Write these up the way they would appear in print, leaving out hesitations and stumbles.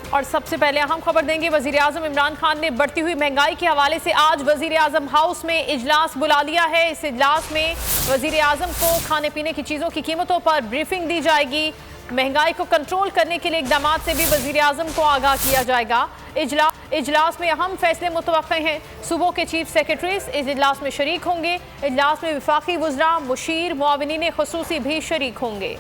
और सबसे पहले अहम खबर देंगे। वजीर आजम इमरान खान ने बढ़ती हुई महंगाई के हवाले से आज वजीर आजम हाउस में इजलास बुला लिया है। इस इजलास में वजीर आजम को खाने पीने की चीज़ों की कीमतों पर ब्रीफिंग दी जाएगी। महंगाई को कंट्रोल करने के लिए इकदाम से भी वजीर आजम को आगाह किया जाएगा। इजलास में अहम फैसले मुतवक्के हैं। सूबों के चीफ सेक्रेटरीज इस इजलास में शरीक होंगे। इजलास में वफाकी वज़रा, मुशीर, मुआविनीन खुसूसी भी शरीक होंगे।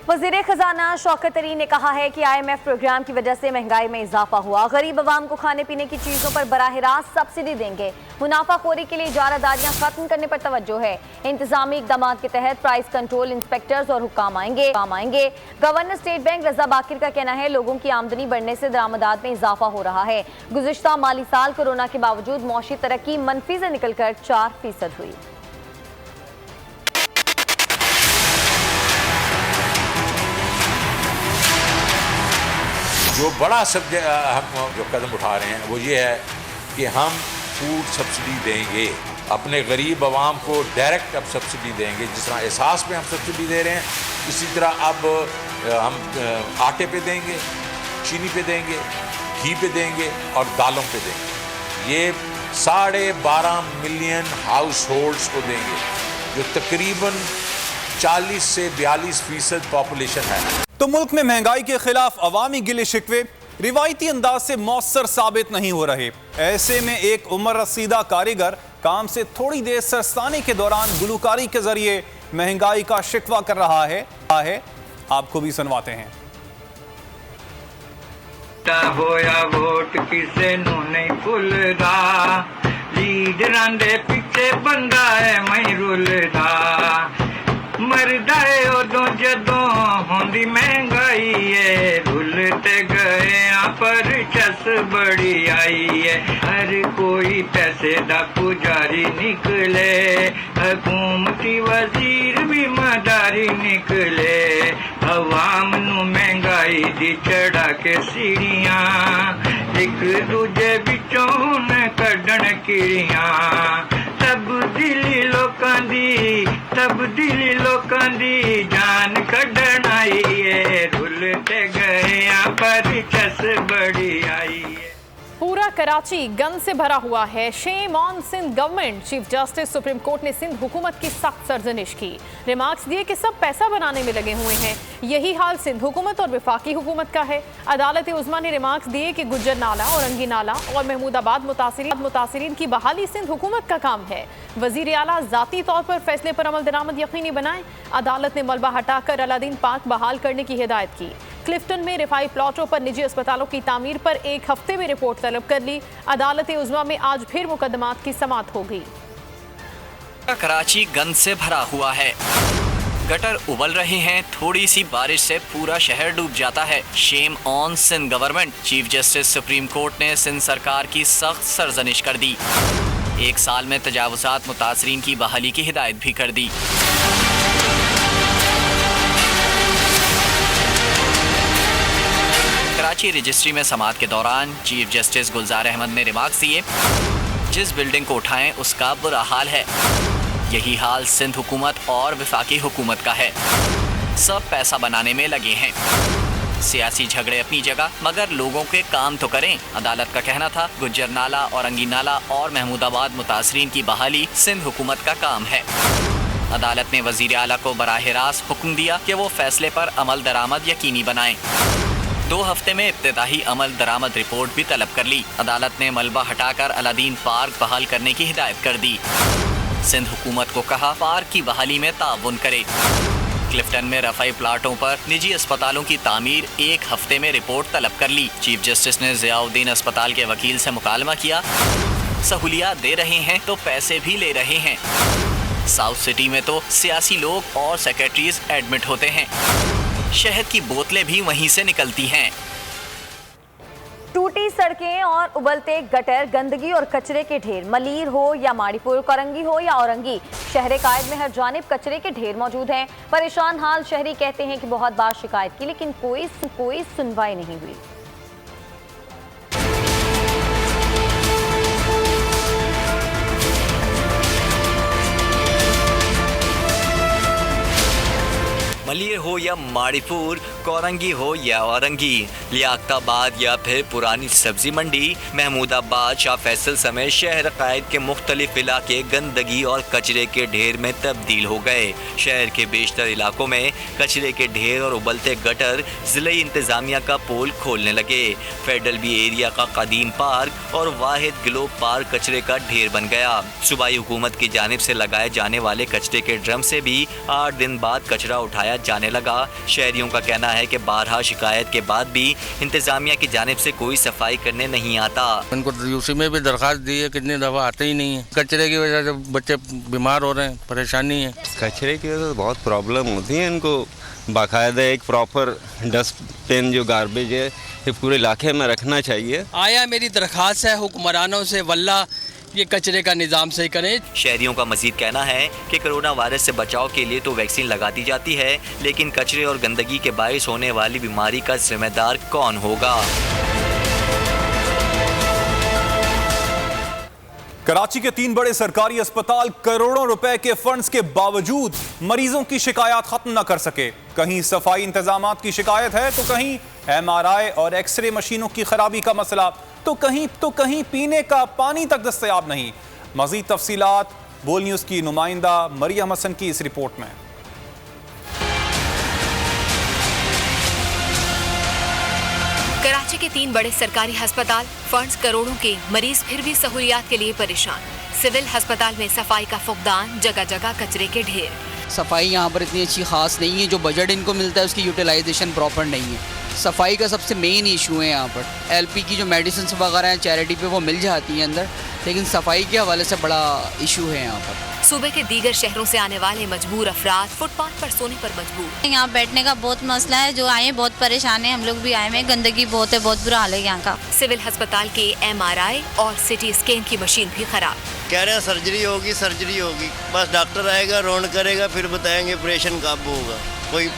वज़ीर खजाना शौकत तरीन ने कहा है कि IMF प्रोग्राम की वजह से महंगाई में इजाफा हुआ। गरीब अवाम को खाने पीने की चीज़ों पर बराह रास्त सब्सिडी देंगे। मुनाफाखोरी के लिए इजारादारियां खत्म करने पर तवज्जो है। इंतजामी इकदाम के तहत प्राइस कंट्रोल इंस्पेक्टर्स और हुक्काम आएंगे। गवर्नर स्टेट बैंक रजा बाकिर का कहना है लोगों की आमदनी बढ़ने से दरामदात में इजाफा हो रहा है। गुज़िश्ता माली साल कोरोना के बावजूद मौशी तरक्की मनफी से निकलकर 4% हुई। जो बड़ा सब्जेक्ट हम जो कदम उठा रहे हैं वो ये है कि हम फूड सब्सिडी देंगे। अपने गरीब आवाम को डायरेक्ट अब सब्सिडी देंगे। जिस तरह एहसास पे हम सब्सिडी दे रहे हैं, इसी तरह अब हम आटे पे देंगे, चीनी पे देंगे, घी पे देंगे और दालों पे देंगे। ये 12.5 मिलियन हाउस होल्ड्स को देंगे, जो तकरीबन 40 से 42% पॉपुलेशन है। तो मुल्क में महंगाई के खिलाफ अवामी गिले शिकवे रिवायती अंदाज से मौसर साबित नहीं हो रहे। ऐसे में एक उम्र रसीदा कारीगर काम से थोड़ी देर सरस्तानी के दौरान गुलकारी के जरिए महंगाई का शिकवा कर रहा है। आपको भी सुनवाते हैं। होया वोट किसे नू नहीं भुलदा, लीडरां दे पिछे बंदा है मैं रुलदा। मरदा है उदों जदों होंदी महंगाई है, रुलते गए पर चस बड़ी आई है। हर कोई पैसे दा पुजारी निकले, हुकूमती वजीर भी मदारी निकले। अवाम नू महंगाई दी चढ़ा के सीढ़ियां, एक दूजे बिचों न कढ़न किड़ियां। तब्दीली लोकां दी जान कढ़न आई है, रुलते गए पर चस बड़ी आई है। पूरा कराची गंद से भरा हुआ है। Shame on Sindh government. Chief justice supreme court ने सिंध हुकूमत की सख्त सरजनिश की। रिमार्क्स दिए कि सब पैसा बनाने में लगे हुए हैं। यही हाल सिंध हुकूमत और वफाकी हुकूमत का है। अदालत उज़्मा ने रिमार्क्स दिए कि गुज्जर नाला, औरंगी नाला और महमूदाबाद मुतासिरीन की बहाली सिंध हुकूमत का काम है। वजीर आला ज़ाती तौर पर फैसले पर अमल दरामद यकीनी बनाएं। अदालत ने मलबा हटाकर अलादीन पार्क बहाल करने की हिदायत की। क्लिफ्टन में रिफाई प्लॉटों पर निजी अस्पतालों की तामीर पर 1 हफ्ते में रिपोर्ट तलब कर ली। अदालत उज़्मा में आज फिर मुकदमात की समाअत हो गई। कराची गंद से भरा हुआ है, गटर उबल रहे हैं। थोड़ी सी बारिश से पूरा शहर डूब जाता है। Shame on Sindh government. Chief justice supreme court ने सिंध सरकार की सख्त सरजनिश कर दी। 1 साल में तजावुज़ात मुतासरीन की बहाली की हिदायत भी कर दी। कराची रजिस्ट्री में समाअत के दौरान चीफ जस्टिस गुलजार अहमद ने रिमार्क्स दिए, जिस बिल्डिंग को उठाएं उसका बुरा हाल है। यही हाल सिंध हुकूमत और वफाकी हुकूमत का है। सब पैसा बनाने में लगे हैं। सियासी झगड़े अपनी जगह, मगर लोगों के काम तो करें। अदालत का कहना था गुज्जर नाला, औरंगी नाला और महमूदाबाद मुतासरीन की बहाली सिंध हुकूमत का काम है। अदालत ने वजीर आला को बराह रास्त हुक्म दिया कि वो फैसले पर अमल दरामद यकीनी बनाएं। 2 हफ्ते में इब्तिदाई अमल दरामद रिपोर्ट भी तलब कर ली। अदालत ने मलबा हटाकर अलादीन पार्क बहाल करने की हिदायत कर दी। सिंध हुकूमत को कहा पार्क की बहाली में ताउन करे। क्लिफ्टन में रफाई प्लाटों पर निजी अस्पतालों की तामीर 1 हफ्ते में रिपोर्ट तलब कर ली। चीफ जस्टिस ने ज़ियाउद्दीन अस्पताल के वकील से मुकालमा किया। सहूलियात दे रहे हैं तो पैसे भी ले रहे हैं। साउथ सिटी में तो सियासी लोग और सेक्रेटरीज एडमिट होते हैं। शहद की बोतलें भी वहीं से निकलती हैं। टूटी सड़कें और उबलते गटर, गंदगी और कचरे के ढेर। मलीर हो या माड़ीपुर, करंगी हो या औरंगी, शहर कायद में हर जानिब कचरे के ढेर मौजूद हैं। परेशान हाल शहरी कहते हैं कि बहुत बार शिकायत की लेकिन कोई सुनवाई नहीं हुई। ग्वालियर हो या माड़ीपुर, कोरंगी हो या औरंगी, लियाकताबाद या फिर पुरानी सब्जी मंडी, महमूदाबाद, शाह फैसल समेत शहर कैद के मुख्तलिफ इलाके गंदगी और कचरे के ढेर में तब्दील हो गए। शहर के बेशतर इलाकों में कचरे के ढेर और उबलते गटर जिले इंतजामिया का पोल खोलने लगे। फेडरल बी एरिया का कदीम पार्क और वाहिद ग्लोब पार्क कचरे का ढेर बन गया। सूबाई हुकूमत की जानिब से लगाए जाने वाले कचरे के ड्रम से भी 8 दिन बाद कचरा उठाया जाने लगा। शहरियों का कहना है कि बारहा शिकायत के बाद भी इंतजामिया की जानिब से कोई सफाई करने नहीं आता। उनको यूसी में भी दरखास्त दी है, कितनी दफा आते ही नहीं है। कचरे की वजह से बच्चे बीमार हो रहे हैं, परेशानी है। कचरे की वजह से बहुत प्रॉब्लम होती है इनको। बाकायदा एक प्रॉपर डस्टबिन जो गार्बेज है ये पूरे इलाके में रखना चाहिए। आया मेरी दरखास्त है हुक्मरानों से, वल्ला ये कचरे का निज़ाम सही करें। शहरियों का मजीद कहना है कि कोरोना वायरस से बचाव के लिए तो वैक्सीन लगा दी जाती है, लेकिन कचरे और गंदगी के बायस होने वाली बीमारी का जिम्मेदार कौन होगा। कराची के 3 बड़े सरकारी अस्पताल करोड़ों रुपए के फंड्स के बावजूद मरीजों की शिकायत खत्म न कर सके। कहीं सफाई इंतजामात की शिकायत है तो कहीं MRI और एक्सरे मशीनों की खराबी का मसला, तो कहीं पीने का पानी तक दस्तयाब नहीं। मजीद तफसीलात बोल न्यूज की नुमाइंदा मरियम हसन की इस रिपोर्ट में। कराची के 3 बड़े सरकारी अस्पताल, फंड्स करोड़ों के, मरीज फिर भी सहूलियात के लिए परेशान। सिविल अस्पताल में सफाई का फुकदान, जगह जगह कचरे के ढेर। सफाई यहाँ पर इतनी अच्छी खास नहीं है, जो बजट इनको मिलता है उसकी यूटिलाइजेशन प्रॉपर नहीं है। सफाई का सबसे मेन इशू है यहाँ पर। LP की जो मेडिसिन वगैरह हैं चैरिटी पे वो मिल जाती हैं अंदर, लेकिन सफाई के हवाले से बड़ा इशू है यहाँ पर। सूबे के दीगर शहरों से आने वाले मजबूर अफराद फुटपाथ पर सोने पर मजबूर। यहाँ बैठने का बहुत मसला है, जो आए बहुत परेशान है। हम लोग भी आए हैं, गंदगी बहुत है, बहुत बुरा हाल है यहाँ का। सिविल अस्पताल के MRI और CT स्कैन की मशीन भी खराब। कह रहे हैं सर्जरी होगी, बस डॉक्टर आएगा, रौंड करेगा, फिर बताएंगे ऑपरेशन कब होगा। कोई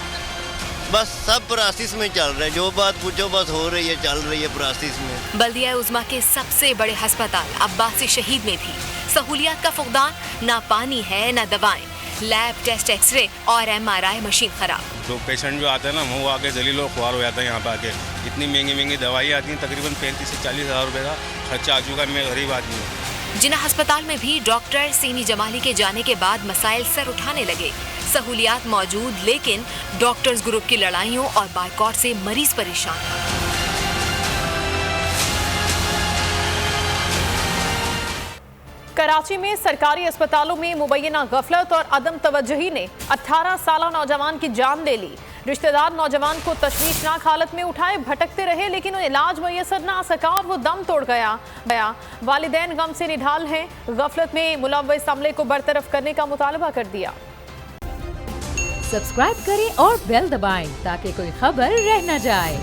बस सब प्रोसेस में चल रहा है, जो बात पूछो बस हो रही है, चल रही है प्रोसेस में। बल्दिया उज़्मा के सबसे बड़े अस्पताल अब्बासी शहीद में भी सहूलियात का फुकदान, ना पानी है ना दवाएं, लैब टेस्ट, एक्सरे और MRI मशीन खराब। जो पेशेंट जो आते हैं ना वो आके जलील और ख्वार हो जाता है। यहाँ पे आके इतनी महंगी दवाई आती हैं, तकरीबन 35 से 40 हज़ार रुपये का खर्चा आ चुका है। मैं गरीब आदमी हूँ। जिन्ना अस्पताल में भी डॉक्टर सीनी जमाली के जाने के बाद मसाइल सर उठाने लगे। सहूलियात मौजूद, लेकिन डॉक्टर्स ग्रुप की लड़ाइयों और बायकॉट से मरीज परेशान। कराची में सरकारी अस्पतालों में मुबैना गफलत और अदम तवज्जुही ने 18 साला नौजवान की जान ले ली। रिश्तेदार नौजवान को तशवीशनाक हालत में उठाए भटकते रहे, लेकिन उन्हें इलाज मैसर न आ सका और वो दम तोड़ गया। वालिदैन गम से निढाल हैं। गफलत में मुलव्वस अमले को बरतरफ करने का मुतालबा कर दिया। सब्सक्राइब करें और बेल दबाएं ताकि कोई खबर रह न जाए।